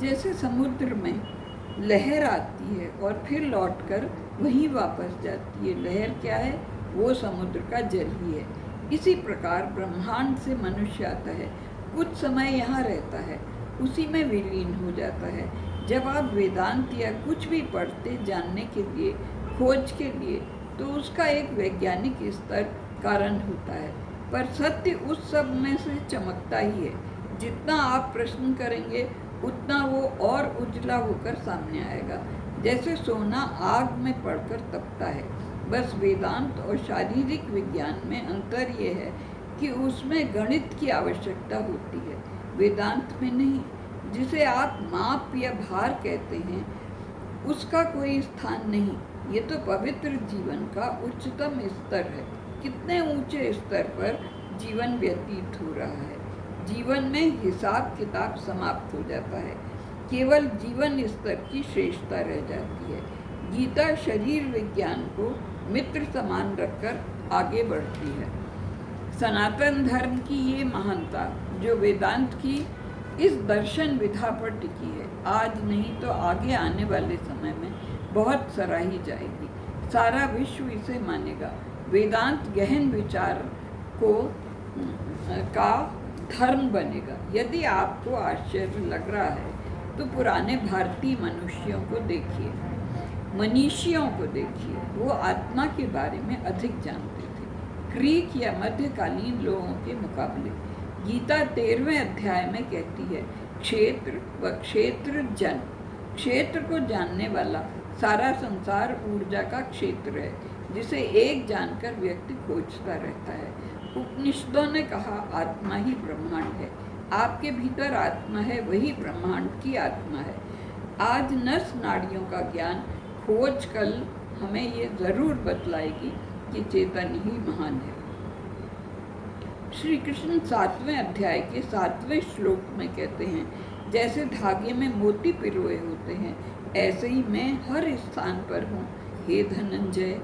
जैसे समुद्र में लहर आती है और फिर लौटकर वहीं वापस जाती है। लहर क्या है? वो समुद्र का जल ही है। इसी प्रकार ब्रह्मांड से मनुष्य आता है, कुछ समय यहाँ रहता है, उसी में विलीन हो जाता है। जब आप वेदांत या कुछ भी पढ़ते जानने के लिए, खोज के लिए, तो उसका एक वैज्ञानिक स्तर कारण होता है, पर सत्य उस सब में से चमकता ही है। जितना आप प्रश्न करेंगे उतना वो और उजला होकर सामने आएगा, जैसे सोना आग में पड़कर तपता है। बस वेदांत और शारीरिक विज्ञान में अंतर ये है कि उसमें गणित की आवश्यकता होती है, वेदांत में नहीं। जिसे आप माप या भार कहते हैं, उसका कोई स्थान नहीं। ये तो पवित्र जीवन का उच्चतम स्तर है। कितने ऊंचे स्तर पर जीवन व्यतीत हो रहा है। जीवन में हिसाब किताब समाप्त हो जाता है, केवल जीवन स्तर की श्रेष्ठता रह जाती है। गीता शरीर विज्ञान को मित्र समान रखकर आगे बढ़ती है। सनातन धर्म की ये महानता जो वेदांत की इस दर्शन विधा पर टिकी है, आज नहीं तो आगे आने वाले समय में बहुत सराही जाएगी। सारा विश्व इसे मानेगा। वेदांत गहन विचार का धर्म बनेगा। यदि आपको आश्चर्य लग रहा है तो पुराने भारतीय मनुष्यों को देखिए, मनीषियों को देखिए। वो आत्मा के बारे में अधिक जानते थे, ग्रीक या मध्यकालीन लोगों के मुकाबले। गीता 13वें अध्याय में कहती है, क्षेत्र व क्षेत्र जन। क्षेत्र को जानने वाला सारा संसार ऊर्जा का क्षेत्र है, जिसे एक जानकर व्यक्ति खोजता रहता है। उपनिषदों ने कहा, आत्मा ही ब्रह्मांड है। आपके भीतर आत्मा है, वही ब्रह्मांड की आत्मा है। आज नस नाड़ियों का ज्ञान खोज कल हमें ये जरूर बतलाएगी कि चेतन ही महान है। श्री कृष्ण 7वें अध्याय के 7वें श्लोक में कहते हैं, जैसे धागे में मोती पिरोए होते हैं, ऐसे ही मैं हर स्थान पर हूँ। हे धनंजय,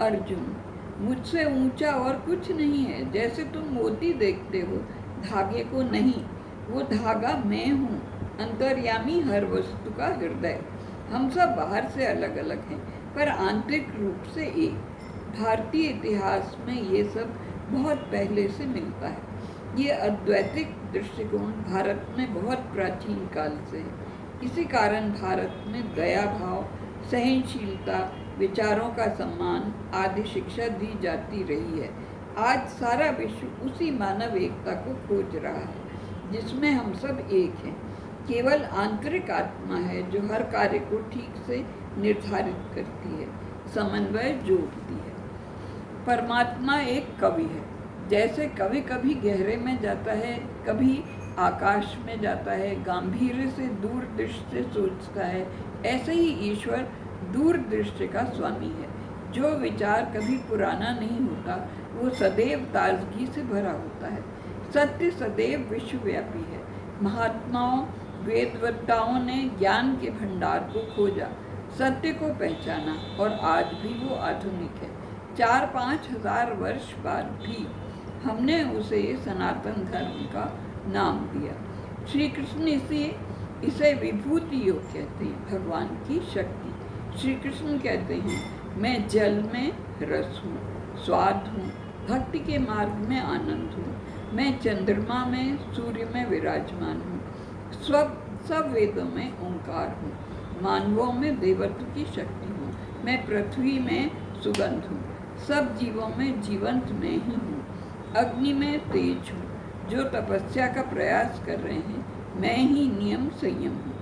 अर्जुन, मुझसे ऊंचा और कुछ नहीं है। जैसे तुम मोती देखते हो, धागे को नहीं, वो धागा मैं हूँ, अंतर्यामी हर वस्तु का हृदय। हम सब बाहर से अलग अलग हैं, पर आंतरिक रूप से एक। भारतीय इतिहास में ये सब बहुत पहले से मिलता है। ये अद्वैतिक दृष्टिकोण भारत में बहुत प्राचीन काल से है। इसी कारण भारत में दया भाव, सहनशीलता, विचारों का सम्मान आदि शिक्षा दी जाती रही है। आज सारा विश्व उसी मानव एकता को खोज रहा है, जिसमें हम सब एक हैं। केवल आंतरिक आत्मा है जो हर कार्य को ठीक से निर्धारित करती है, समन्वय जोड़ती है। परमात्मा एक कवि है। जैसे कवि कभी गहरे में जाता है, कभी आकाश में जाता है, गांभीर्य से दूर दृष्टि से सोचता है, ऐसे ही ईश्वर दूर दृष्टि का स्वामी है। जो विचार कभी पुराना नहीं होता, वो सदैव ताजगी से भरा होता है। सत्य सदैव विश्वव्यापी है। महात्माओं, वेदवक्ताओं ने ज्ञान के भंडार को खोजा, सत्य को पहचाना, और आज भी वो आधुनिक है। 4-5 हजार वर्ष बाद भी हमने उसे सनातन धर्म का नाम दिया। श्री कृष्ण इसे विभूति योग कहते हैं, भगवान की शक्ति। श्री कृष्ण कहते हैं, मैं जल में रस हूँ, स्वाद हूँ, भक्ति के मार्ग में आनंद हूँ। मैं चंद्रमा में, सूर्य में विराजमान हूँ, सब वेदों में ओंकार हूँ, मानवों में देवत्व की शक्ति हूँ। मैं पृथ्वी में सुगंध हूँ, सब जीवों में जीवंत मैं ही हूँ, अग्नि में तेज हूँ। जो तपस्या का प्रयास कर रहे हैं, मैं ही नियम संयम हूँ।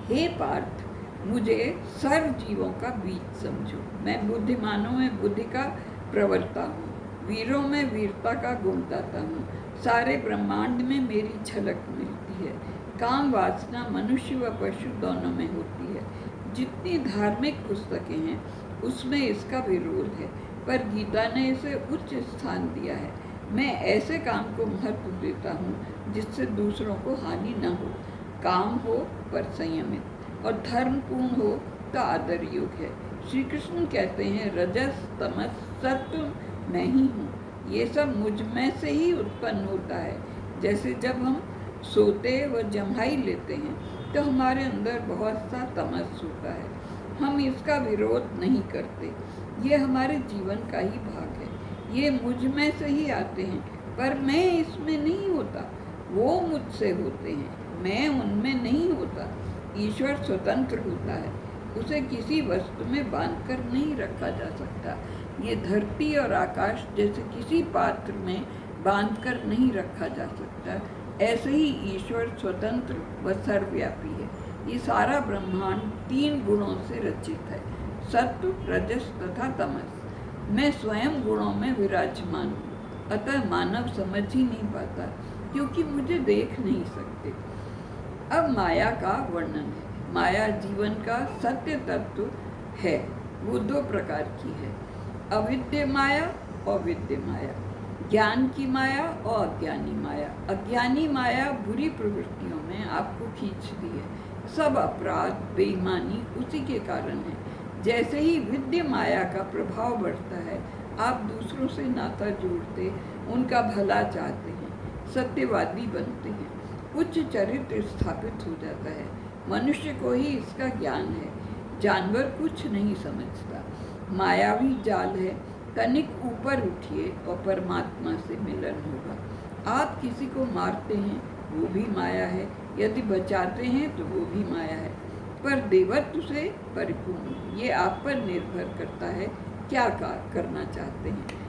हे पार्थ, मुझे सर्व जीवों का बीज समझो। मैं बुद्धिमानों में बुद्धि का प्रवक्ता हूँ, वीरों में वीरता का गुणदाता हूँ। सारे ब्रह्मांड में मेरी झलक मिलती है। काम वासना मनुष्य व पशु दोनों में होती है। जितनी धार्मिक पुस्तकें हैं उसमें इसका विरोध है, पर गीता ने इसे उच्च स्थान दिया है। मैं ऐसे काम को महत्व देता हूँ जिससे दूसरों को हानि न हो। काम हो पर संयमित, और धर्म पूर्ण हो तो आदर योग्य है। श्री कृष्ण कहते हैं, रजस तमस सत्व मैं ही हूँ। ये सब मुझ में से ही उत्पन्न होता है। जैसे जब हम सोते व जम्हाई लेते हैं तो हमारे अंदर बहुत सा तमस होता है। हम इसका विरोध नहीं करते, ये हमारे जीवन का ही भाग है। ये मुझ में से ही आते हैं, पर मैं इसमें नहीं होता। वो मुझसे होते हैं, मैं उनमें नहीं होता। ईश्वर स्वतंत्र होता है, उसे किसी वस्तु में बांधकर नहीं रखा जा सकता। ये धरती और आकाश जैसे किसी पात्र में बांधकर नहीं रखा जा सकता, ऐसे ही ईश्वर स्वतंत्र व सर्वव्यापी है। ये सारा ब्रह्मांड 3 गुणों से रचित है, सत्व, रजस तथा तमस। मैं स्वयं गुणों में विराजमान हूँ, अतः मानव समझ ही नहीं पाता, क्योंकि मुझे देख नहीं सकते। अब माया का वर्णन है। माया जीवन का सत्य तत्व है। वो 2 प्रकार की है, अविद्य माया और विद्य माया, ज्ञान की माया और अज्ञानी माया। अज्ञानी माया बुरी प्रवृत्तियों में आपको खींचती है। सब अपराध, बेईमानी उसी के कारण है। जैसे ही विद्य माया का प्रभाव बढ़ता है, आप दूसरों से नाता जोड़ते, उनका भला चाहते हैं, सत्यवादी बनते हैं, उच्च चरित्र स्थापित हो जाता है। मनुष्य को ही इसका ज्ञान है, जानवर कुछ नहीं समझता। मायावी जाल है, तनिक ऊपर उठिए और परमात्मा से मिलन होगा। आप किसी को मारते हैं, वो भी माया है। यदि बचाते हैं तो वो भी माया है। पर देवत्व से परिपूर्ण, ये आप पर निर्भर करता है क्या करना चाहते हैं।